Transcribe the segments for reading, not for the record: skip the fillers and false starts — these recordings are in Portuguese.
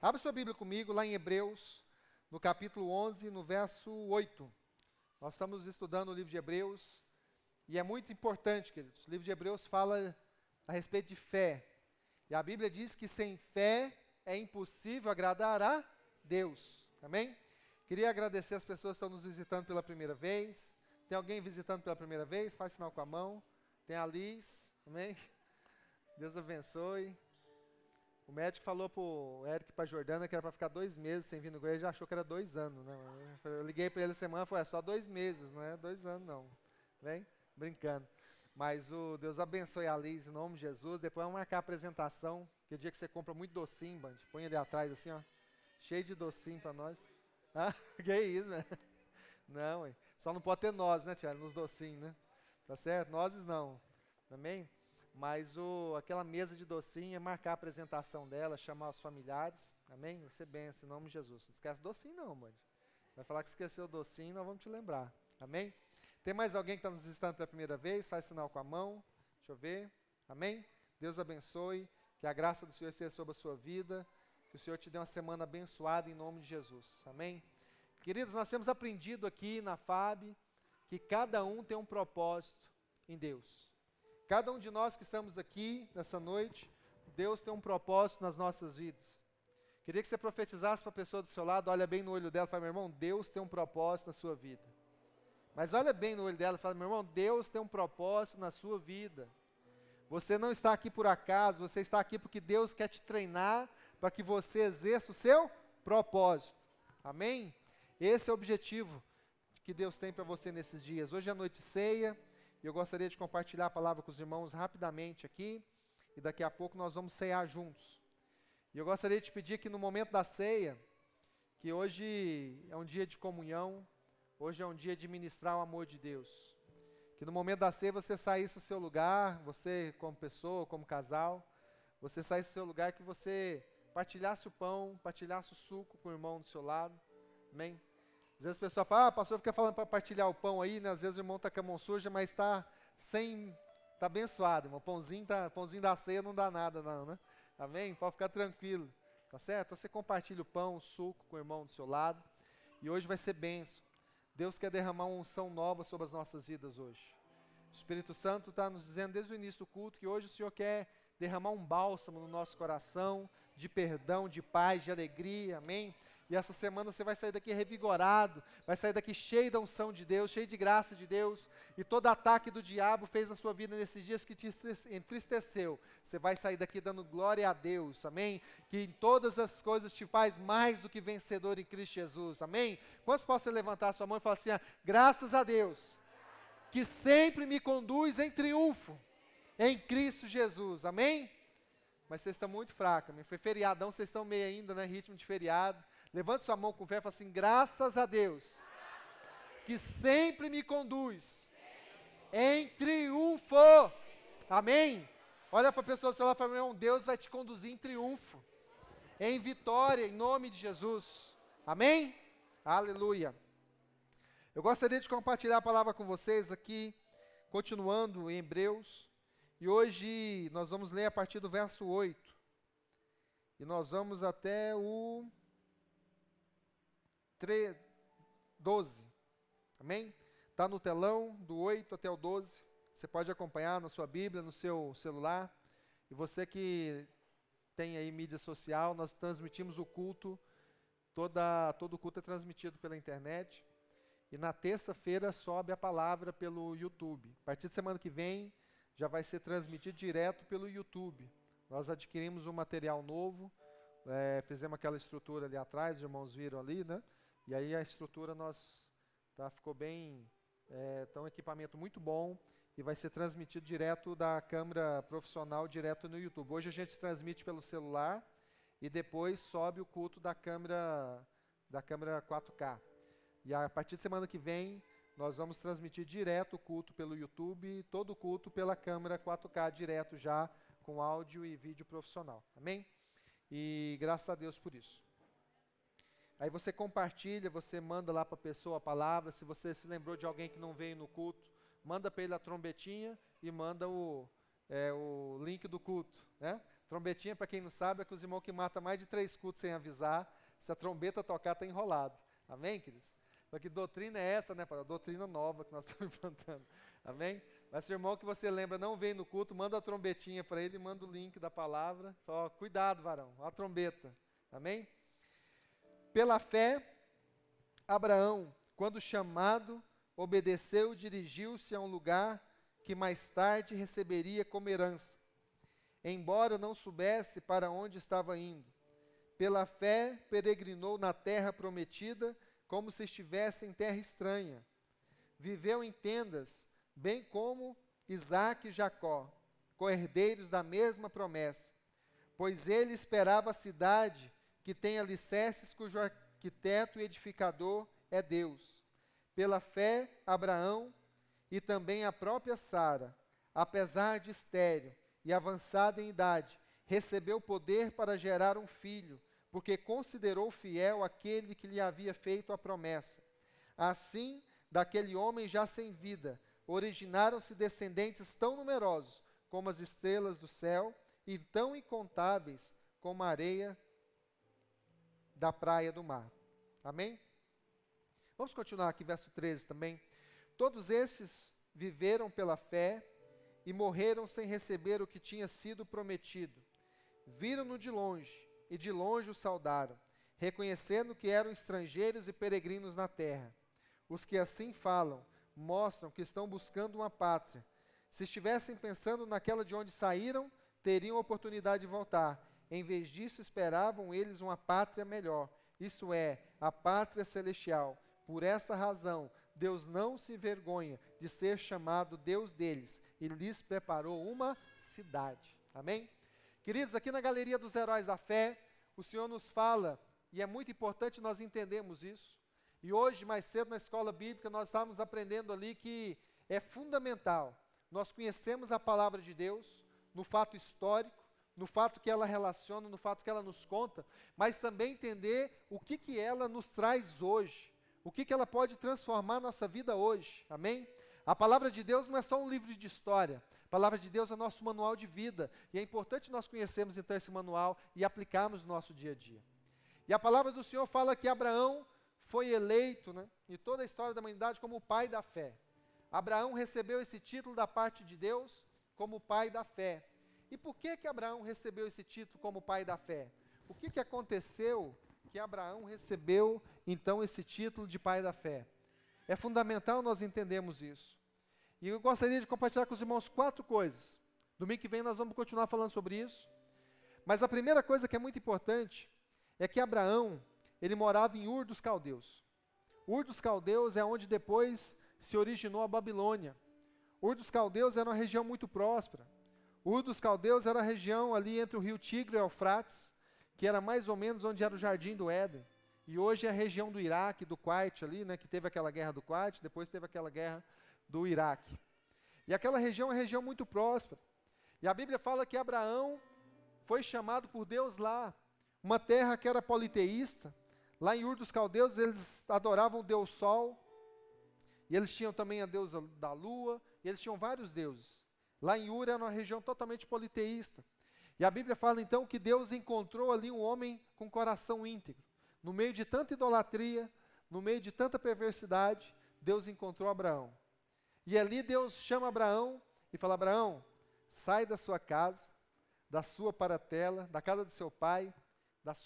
Abra sua Bíblia comigo lá em Hebreus, no capítulo 11, no verso 8. Nós estamos estudando o livro de Hebreus e é muito importante, queridos. O livro de Hebreus fala a respeito de fé. E a Bíblia diz que sem fé é impossível agradar a Deus. Amém? Queria agradecer as pessoas que estão nos visitando pela primeira vez. Tem alguém visitando pela primeira vez? Faz sinal com a mão. Tem a Liz. Amém? Deus abençoe. O médico falou para o Eric e para a Jordana que era para ficar 2 meses sem vir no igreja, já achou que era 2 anos, né? Eu liguei para ele essa semana e falei, é só 2 meses, não é 2 anos não. Vem? Brincando. Mas o Deus abençoe a Liz em nome de Jesus. Depois vamos marcar a apresentação, que é dia que você compra muito docinho, Band. Põe ali atrás assim, ó. Cheio de docinho para nós. Ah, que isso, né? Não, ué. Só não pode ter nozes, né, Tiago? Nos docinhos, né? Tá certo? Nozes não. Amém? Mas aquela mesa de docinho é marcar a apresentação dela, chamar os familiares. Amém? Vai ser benção, em nome de Jesus. Não esquece docinho não, mãe. Vai falar que esqueceu o docinho, nós vamos te lembrar. Amém? Tem mais alguém que está nos visitando pela primeira vez? Faz sinal com a mão. Deixa eu ver. Amém? Deus abençoe. Que a graça do Senhor seja sobre a sua vida. Que o Senhor te dê uma semana abençoada em nome de Jesus. Amém? Queridos, nós temos aprendido aqui na FAB que cada um tem um propósito em Deus. Cada um de nós que estamos aqui nessa noite, Deus tem um propósito nas nossas vidas. Queria que você profetizasse para a pessoa do seu lado, olha bem no olho dela e fala, meu irmão, Deus tem um propósito na sua vida. Mas olha bem no olho dela e fala, meu irmão, Deus tem um propósito na sua vida. Você não está aqui por acaso, você está aqui porque Deus quer te treinar para que você exerça o seu propósito. Amém? Esse é o objetivo que Deus tem para você nesses dias. Hoje é noite de ceia. E eu gostaria de compartilhar a palavra com os irmãos rapidamente aqui, e daqui a pouco nós vamos ceiar juntos. E eu gostaria de te pedir que no momento da ceia, que hoje é um dia de comunhão, hoje é um dia de ministrar o amor de Deus. Que no momento da ceia você saísse do seu lugar, você como pessoa, como casal, você saísse do seu lugar, que você partilhasse o pão, partilhasse o suco com o irmão do seu lado. Amém? Às vezes a pessoa fala, pastor fica falando para partilhar o pão aí, né? Às vezes o irmão está com a mão suja, mas está abençoado, irmão. Pãozinho da ceia não dá nada não, né? Amém? Pode ficar tranquilo, tá certo? Então você compartilha o pão, o suco com o irmão do seu lado, e hoje vai ser bênção. Deus quer derramar uma unção nova sobre as nossas vidas hoje. O Espírito Santo está nos dizendo desde o início do culto que hoje o Senhor quer derramar um bálsamo no nosso coração, de perdão, de paz, de alegria, amém? E essa semana você vai sair daqui revigorado, vai sair daqui cheio da unção de Deus, cheio de graça de Deus, e todo ataque do diabo fez na sua vida nesses dias que te entristeceu, você vai sair daqui dando glória a Deus, amém? Que em todas as coisas te faz mais do que vencedor em Cristo Jesus, amém? Quantos possam levantar a sua mão e falar assim, graças a Deus, que sempre me conduz em triunfo, em Cristo Jesus, amém? Mas vocês estão muito fracos, foi feriadão, vocês estão meio ainda, né, ritmo de feriado. Levante sua mão com fé e fala assim, graças a Deus, que sempre me conduz em triunfo, amém? Olha para a pessoa do seu lado e fala, meu irmão, Deus vai te conduzir em triunfo, em vitória, em nome de Jesus, amém? Aleluia. Eu gostaria de compartilhar a palavra com vocês aqui, continuando em Hebreus, e hoje nós vamos ler a partir do verso 8, e nós vamos até o 12, amém? Está no telão, do 8 até o 12, você pode acompanhar na sua Bíblia, no seu celular, e você que tem aí mídia social, nós transmitimos o culto, todo o culto é transmitido pela internet, e na terça-feira sobe a palavra pelo YouTube. A partir de semana que vem, já vai ser transmitido direto pelo YouTube. Nós adquirimos um material novo, fizemos aquela estrutura ali atrás, os irmãos viram ali, né? E aí a estrutura ficou bem, um equipamento muito bom, e vai ser transmitido direto da câmera profissional, direto no YouTube. Hoje a gente transmite pelo celular, e depois sobe o culto da câmera 4K. E a partir de semana que vem, nós vamos transmitir direto o culto pelo YouTube, todo o culto pela câmera 4K, direto já, com áudio e vídeo profissional. Amém? E graças a Deus por isso. Aí você compartilha, você manda lá para a pessoa a palavra, se você se lembrou de alguém que não veio no culto, manda para ele a trombetinha e manda o link do culto, né? Trombetinha, para quem não sabe, é que os irmãos que matam mais de 3 cultos sem avisar, se a trombeta tocar, está enrolado. Amém, queridos? Porque doutrina é essa, né, pastor? Doutrina nova que nós estamos implantando. Amém? Mas se o irmão que você lembra não vem no culto, manda a trombetinha para ele, manda o link da palavra. Fala, ó, cuidado, varão, a trombeta. Amém? Pela fé, Abraão, quando chamado, obedeceu e dirigiu-se a um lugar que mais tarde receberia como herança, embora não soubesse para onde estava indo. Pela fé, peregrinou na terra prometida, como se estivesse em terra estranha. Viveu em tendas, bem como Isaque e Jacó, co-herdeiros da mesma promessa, pois ele esperava a cidade que tem alicerces, cujo arquiteto e edificador é Deus. Pela fé, Abraão e também a própria Sara, apesar de estéril e avançada em idade, recebeu poder para gerar um filho, porque considerou fiel aquele que lhe havia feito a promessa. Assim, daquele homem já sem vida, originaram-se descendentes tão numerosos como as estrelas do céu e tão incontáveis como a areia da praia do mar. Amém? Vamos continuar aqui, verso 13 também. Todos estes viveram pela fé e morreram sem receber o que tinha sido prometido. Viram-no de longe, e de longe o saudaram, reconhecendo que eram estrangeiros e peregrinos na terra. Os que assim falam, mostram que estão buscando uma pátria. Se estivessem pensando naquela de onde saíram, teriam oportunidade de voltar. Em vez disso, esperavam eles uma pátria melhor, isso é, a pátria celestial. Por essa razão, Deus não se envergonha de ser chamado Deus deles e lhes preparou uma cidade. Amém? Queridos, aqui na Galeria dos Heróis da Fé, o Senhor nos fala, e é muito importante nós entendermos isso. E hoje, mais cedo na escola bíblica, nós estávamos aprendendo ali que é fundamental nós conhecemos a palavra de Deus no fato histórico, no fato que ela relaciona, no fato que ela nos conta, mas também entender o que ela nos traz hoje, o que ela pode transformar a nossa vida hoje, amém? A palavra de Deus não é só um livro de história, a palavra de Deus é nosso manual de vida, e é importante nós conhecermos então esse manual e aplicarmos no nosso dia a dia. E a palavra do Senhor fala que Abraão foi eleito, né, em toda a história da humanidade como o pai da fé. Abraão recebeu esse título da parte de Deus como o pai da fé. E por que Abraão recebeu esse título como pai da fé? O que aconteceu que Abraão recebeu, então, esse título de pai da fé? É fundamental nós entendermos isso. E eu gostaria de compartilhar com os irmãos 4 coisas. Domingo que vem nós vamos continuar falando sobre isso. Mas a primeira coisa que é muito importante é que Abraão, ele morava em Ur dos Caldeus. Ur dos Caldeus é onde depois se originou a Babilônia. Ur dos Caldeus era uma região muito próspera. Ur dos Caldeus era a região ali entre o rio Tigre e o Eufrates, que era mais ou menos onde era o Jardim do Éden. E hoje é a região do Iraque, do Kuwait ali, né, que teve aquela guerra do Kuwait, depois teve aquela guerra do Iraque. E aquela região é uma região muito próspera. E a Bíblia fala que Abraão foi chamado por Deus lá, uma terra que era politeísta. Lá em Ur dos Caldeus eles adoravam o Deus Sol, e eles tinham também a deusa da lua, e eles tinham vários deuses. Lá em Ur era uma região totalmente politeísta. E a Bíblia fala então que Deus encontrou ali um homem com coração íntegro. No meio de tanta idolatria, no meio de tanta perversidade, Deus encontrou Abraão. E ali Deus chama Abraão e fala: Abraão, sai da sua casa, da sua parentela, da casa do seu pai, das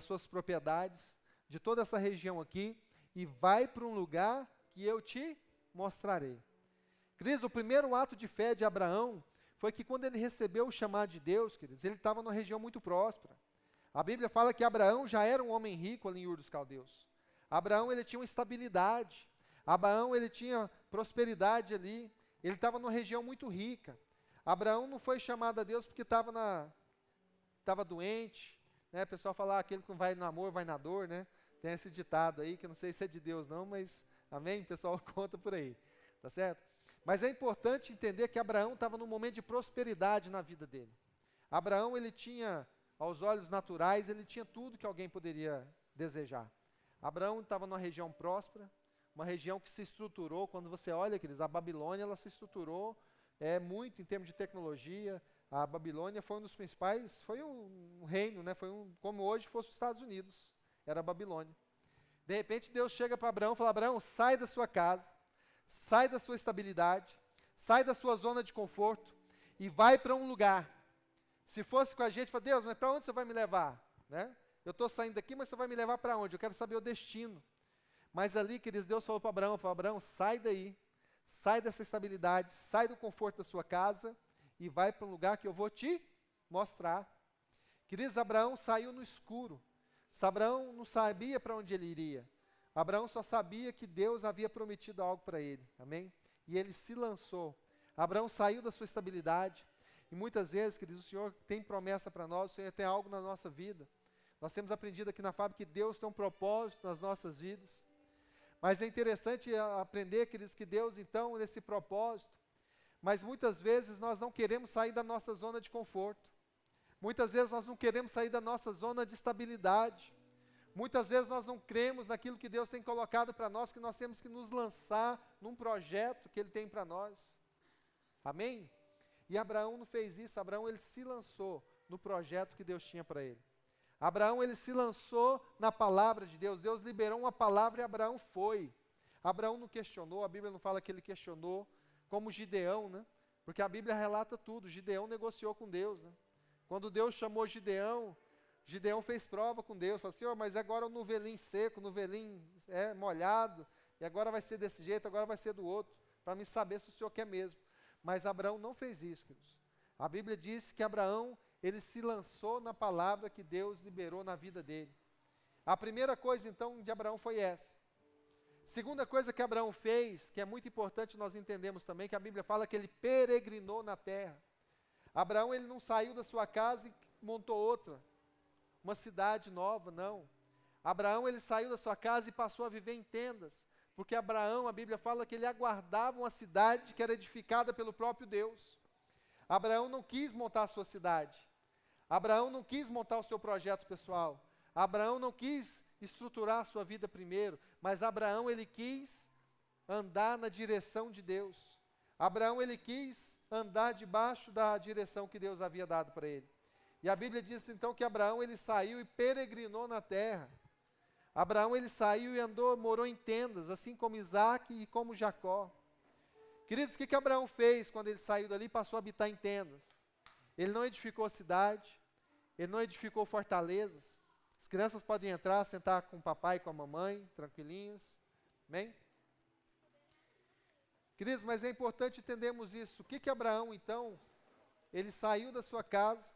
suas propriedades, de toda essa região aqui, e vai para um lugar que eu te mostrarei. Queridos, o primeiro ato de fé de Abraão foi que quando ele recebeu o chamado de Deus, queridos, ele estava numa região muito próspera. A Bíblia fala que Abraão já era um homem rico ali em Ur dos Caldeus. Abraão, ele tinha uma estabilidade. Abraão, ele tinha prosperidade ali. Ele estava numa região muito rica. Abraão não foi chamado a Deus porque estava doente, né? O pessoal fala, aquele que não vai no amor, vai na dor, né? Tem esse ditado aí, que eu não sei se é de Deus não, mas, amém? O pessoal conta por aí, tá certo? Mas é importante entender que Abraão estava num momento de prosperidade na vida dele. Abraão, ele tinha, aos olhos naturais, ele tinha tudo que alguém poderia desejar. Abraão estava numa região próspera, uma região que se estruturou. Quando você olha, queridos, a Babilônia, ela se estruturou muito em termos de tecnologia. A Babilônia foi um dos principais, foi um reino, né? Como hoje fosse os Estados Unidos, era a Babilônia. De repente Deus chega para Abraão e fala: Abraão, sai da sua casa, sai da sua estabilidade, sai da sua zona de conforto e vai para um lugar. Se fosse com a gente, fala: Deus, mas para onde você vai me levar? Né? Eu estou saindo daqui, mas você vai me levar para onde? Eu quero saber o destino. Mas ali, queridos, Deus falou para Abraão, Abraão, sai daí, sai dessa estabilidade, sai do conforto da sua casa e vai para um lugar que eu vou te mostrar. Queridos, Abraão saiu no escuro. Abraão não sabia para onde ele iria. Abraão só sabia que Deus havia prometido algo para ele. Amém? E ele se lançou. Abraão saiu da sua estabilidade. E muitas vezes, queridos, o Senhor tem promessa para nós, o Senhor tem algo na nossa vida. Nós temos aprendido aqui na fábrica que Deus tem um propósito nas nossas vidas. Mas é interessante aprender, queridos, que Deus, então, nesse propósito, mas muitas vezes nós não queremos sair da nossa zona de conforto. Muitas vezes nós não queremos sair da nossa zona de estabilidade. Muitas vezes nós não cremos naquilo que Deus tem colocado para nós, que nós temos que nos lançar num projeto que Ele tem para nós. Amém? E Abraão não fez isso. Abraão, ele se lançou no projeto que Deus tinha para ele. Abraão, ele se lançou na palavra de Deus. Deus liberou uma palavra e Abraão foi. Abraão não questionou, a Bíblia não fala que ele questionou, como Gideão, né? Porque a Bíblia relata tudo. Gideão negociou com Deus, né? Quando Deus chamou Gideão, Gideão fez prova com Deus. Falou: Senhor, mas agora o novelinho seco, o novelinho molhado, e agora vai ser desse jeito, agora vai ser do outro, para me saber se o Senhor quer mesmo. Mas Abraão não fez isso, queridos. A Bíblia diz que Abraão, ele se lançou na palavra que Deus liberou na vida dele. A primeira coisa, então, de Abraão foi essa. Segunda coisa que Abraão fez, que é muito importante nós entendemos também, que a Bíblia fala que ele peregrinou na terra. Abraão, ele não saiu da sua casa e montou outra, uma cidade nova, não. Abraão, ele saiu da sua casa e passou a viver em tendas, porque Abraão, a Bíblia fala que ele aguardava uma cidade que era edificada pelo próprio Deus. Abraão não quis montar a sua cidade. Abraão não quis montar o seu projeto pessoal. Abraão não quis estruturar a sua vida primeiro, mas Abraão, ele quis andar na direção de Deus. Abraão, ele quis andar debaixo da direção que Deus havia dado para ele. E a Bíblia diz então que Abraão, ele saiu e peregrinou na terra. Abraão, ele saiu e andou, morou em tendas, assim como Isaac e como Jacó. Queridos, o que Abraão fez quando ele saiu dali e passou a habitar em tendas? Ele não edificou cidade, ele não edificou fortalezas. As crianças podem entrar, sentar com o papai e com a mamãe, tranquilinhos. Amém? Queridos, mas é importante entendermos isso. O que Abraão, então, ele saiu da sua casa.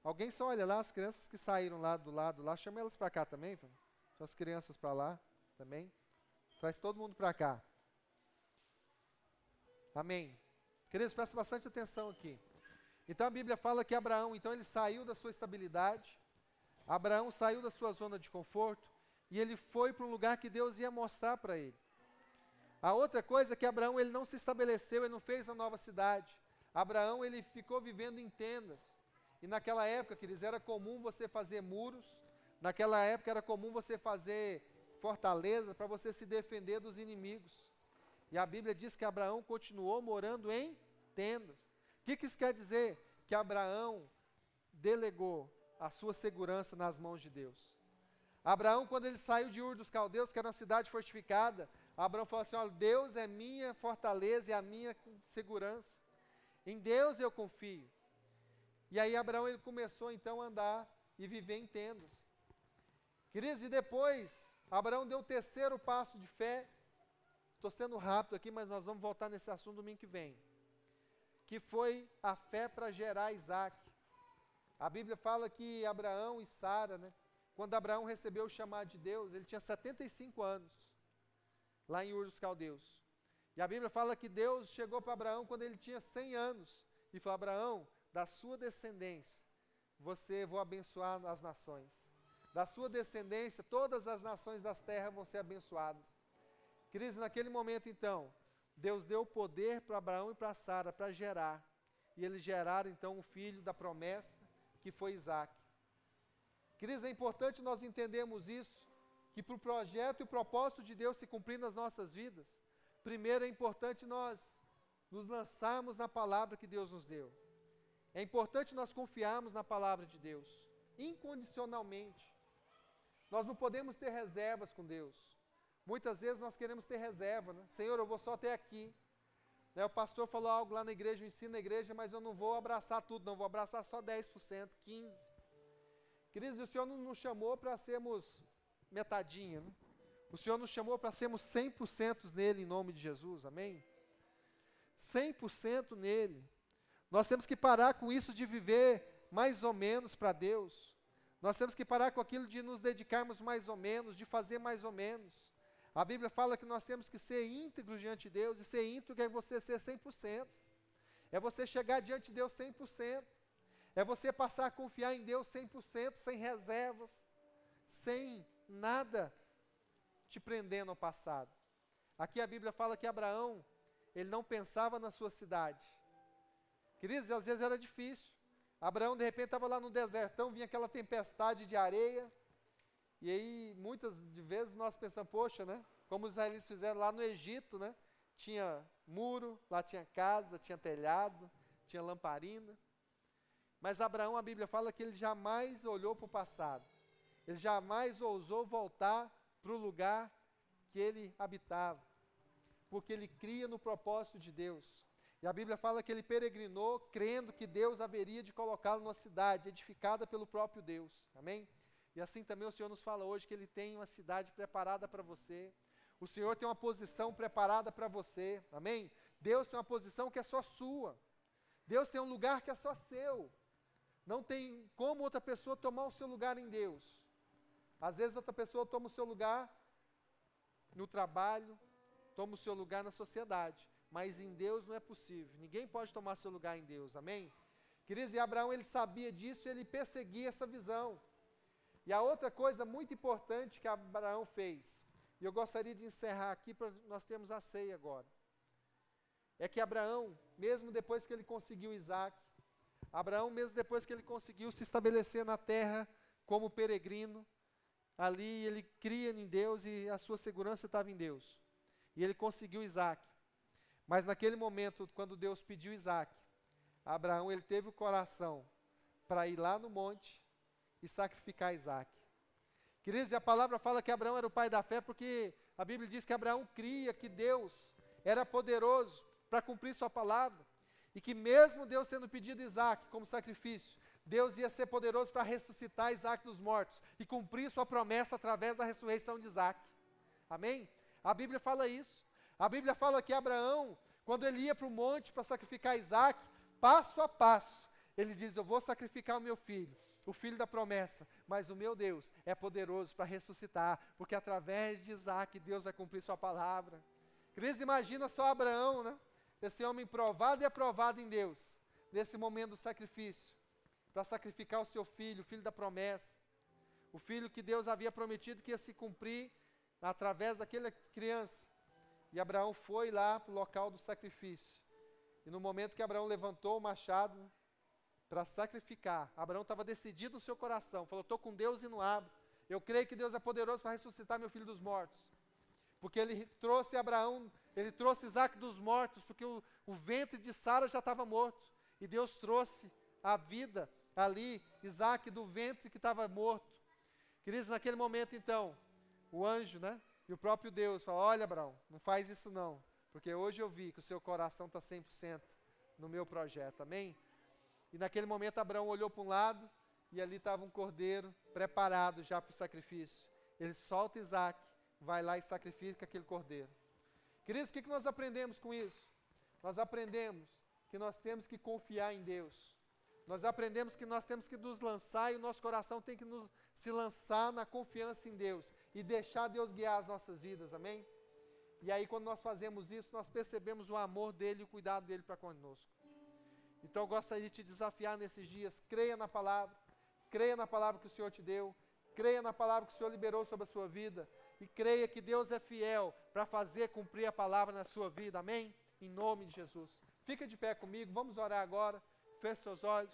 Alguém só olha lá, as crianças que saíram lá do lado lá, chama elas para cá também, chama as crianças para lá também. Traz todo mundo para cá. Amém. Queridos, presta bastante atenção aqui. Então a Bíblia fala que Abraão, então ele saiu da sua estabilidade, Abraão saiu da sua zona de conforto e ele foi para um lugar que Deus ia mostrar para ele. A outra coisa é que Abraão, ele não se estabeleceu, ele não fez uma nova cidade. Abraão, ele ficou vivendo em tendas. E naquela época, queridos, era comum você fazer muros, naquela época era comum você fazer fortaleza para você se defender dos inimigos. E a Bíblia diz que Abraão continuou morando em tendas. O que isso quer dizer? Que Abraão delegou a sua segurança nas mãos de Deus. Abraão, quando ele saiu de Ur dos Caldeus, que era uma cidade fortificada, Abraão falou assim: olha, Deus é minha fortaleza e a minha segurança. Em Deus eu confio. E aí Abraão, ele começou então a andar e viver em tendas. Queridos, e depois, Abraão deu o terceiro passo de fé. Estou sendo rápido aqui, mas nós vamos voltar nesse assunto domingo que vem. Que foi a fé para gerar Isaac. A Bíblia fala que Abraão e Sara, né, quando Abraão recebeu o chamado de Deus, ele tinha 75 anos, lá em Ur dos Caldeus. E a Bíblia fala que Deus chegou para Abraão quando ele tinha 100 anos, e falou: Abraão, da sua descendência, vou abençoar as nações. Da sua descendência, todas as nações das terras vão ser abençoadas. Queridos, naquele momento então, Deus deu poder para Abraão e para Sara para gerar. E eles geraram então o filho da promessa, que foi Isaac. Queridos, é importante nós entendermos isso, que para o projeto e o propósito de Deus se cumprir nas nossas vidas, primeiro é importante nós nos lançarmos na palavra que Deus nos deu. É importante nós confiarmos na palavra de Deus, incondicionalmente. Nós não podemos ter reservas com Deus. Muitas vezes nós queremos ter reserva, né? Senhor, eu vou só até aqui. Né, o pastor falou algo lá na igreja, eu ensino na igreja, mas eu não vou abraçar tudo, não, vou abraçar só 10%, 15%. Queridos, o Senhor não nos chamou para sermos metadinha, né? O Senhor nos chamou para sermos 100% nele, em nome de Jesus, amém? 100% nele. Nós temos que parar com isso de viver mais ou menos para Deus. Nós temos que parar com aquilo de nos dedicarmos mais ou menos, de fazer mais ou menos. A Bíblia fala que nós temos que ser íntegros diante de Deus, e ser íntegro é você ser 100%. É você chegar diante de Deus 100%. É você passar a confiar em Deus 100%, sem reservas, sem nada te prendendo ao passado. Aqui a Bíblia fala que Abraão, ele não pensava na sua cidade. Queridos, às vezes era difícil. Abraão, de repente, estava lá no desertão, vinha aquela tempestade de areia, e aí, muitas de vezes, nós pensamos, poxa, né? Como os israelitas fizeram lá no Egito, né? Tinha muro, lá tinha casa, tinha telhado, tinha lamparina. Mas Abraão, a Bíblia fala que ele jamais olhou para o passado. Ele jamais ousou voltar para o lugar que ele habitava, porque ele cria no propósito de Deus. E a Bíblia fala que ele peregrinou, crendo que Deus haveria de colocá-lo numa cidade edificada pelo próprio Deus. Amém? E assim também o Senhor nos fala hoje que Ele tem uma cidade preparada para você. O Senhor tem uma posição preparada para você. Amém? Deus tem uma posição que é só sua. Deus tem um lugar que é só seu. Não tem como outra pessoa tomar o seu lugar em Deus. Às vezes outra pessoa toma o seu lugar no trabalho, toma o seu lugar na sociedade. Mas em Deus não é possível. Ninguém pode tomar seu lugar em Deus. Amém? Queridos, e Abraão, ele sabia disso e ele perseguia essa visão. E a outra coisa muito importante que Abraão fez, e eu gostaria de encerrar aqui para nós termos a ceia agora, é que Abraão, mesmo depois que ele conseguiu Isaac, Abraão, mesmo depois que ele conseguiu se estabelecer na terra como peregrino, ali ele cria em Deus e a sua segurança estava em Deus. E ele conseguiu Isaac. Mas naquele momento, quando Deus pediu Isaac, Abraão, ele teve o coração para ir lá no monte e sacrificar Isaac. Queridos, e a palavra fala que Abraão era o pai da fé, porque a Bíblia diz que Abraão cria que Deus era poderoso para cumprir sua palavra, e que mesmo Deus tendo pedido Isaac como sacrifício, Deus ia ser poderoso para ressuscitar Isaac dos mortos, e cumprir sua promessa através da ressurreição de Isaac. Amém? A Bíblia fala isso. A Bíblia fala que Abraão, quando ele ia para o monte para sacrificar Isaac, passo a passo, ele diz, eu vou sacrificar o meu filho, o filho da promessa, mas o meu Deus é poderoso para ressuscitar, porque através de Isaac, Deus vai cumprir sua palavra. Queridos, imagina só Abraão, né? Esse homem provado e aprovado em Deus, nesse momento do sacrifício, para sacrificar o seu filho, o filho da promessa, o filho que Deus havia prometido que ia se cumprir através daquela criança. E Abraão foi lá para o local do sacrifício. E no momento que Abraão levantou o machado para sacrificar, Abraão estava decidido no seu coração. Falou, estou com Deus e não abro. Eu creio que Deus é poderoso para ressuscitar meu filho dos mortos. Porque ele trouxe Abraão, ele trouxe Isaac dos mortos, porque o ventre de Sara já estava morto. E Deus trouxe a vida ali, Isaac do ventre que estava morto. Queridos, naquele momento então, o anjo, né? E o próprio Deus fala, olha Abraão, não faz isso não, porque hoje eu vi que o seu coração está 100% no meu projeto, amém? E naquele momento Abraão olhou para um lado, e ali estava um cordeiro preparado já para o sacrifício. Ele solta Isaac, vai lá e sacrifica aquele cordeiro. Queridos, o que nós aprendemos com isso? Nós aprendemos que nós temos que confiar em Deus. Nós aprendemos que nós temos que nos lançar, e o nosso coração tem que se lançar na confiança em Deus, e deixar Deus guiar as nossas vidas, amém? E aí quando nós fazemos isso, nós percebemos o amor dEle e o cuidado dEle para conosco. Então eu gostaria de te desafiar nesses dias, creia na palavra que o Senhor te deu, creia na palavra que o Senhor liberou sobre a sua vida, e creia que Deus é fiel para fazer cumprir a palavra na sua vida, amém? Em nome de Jesus. Fica de pé comigo, vamos orar agora, feche seus olhos.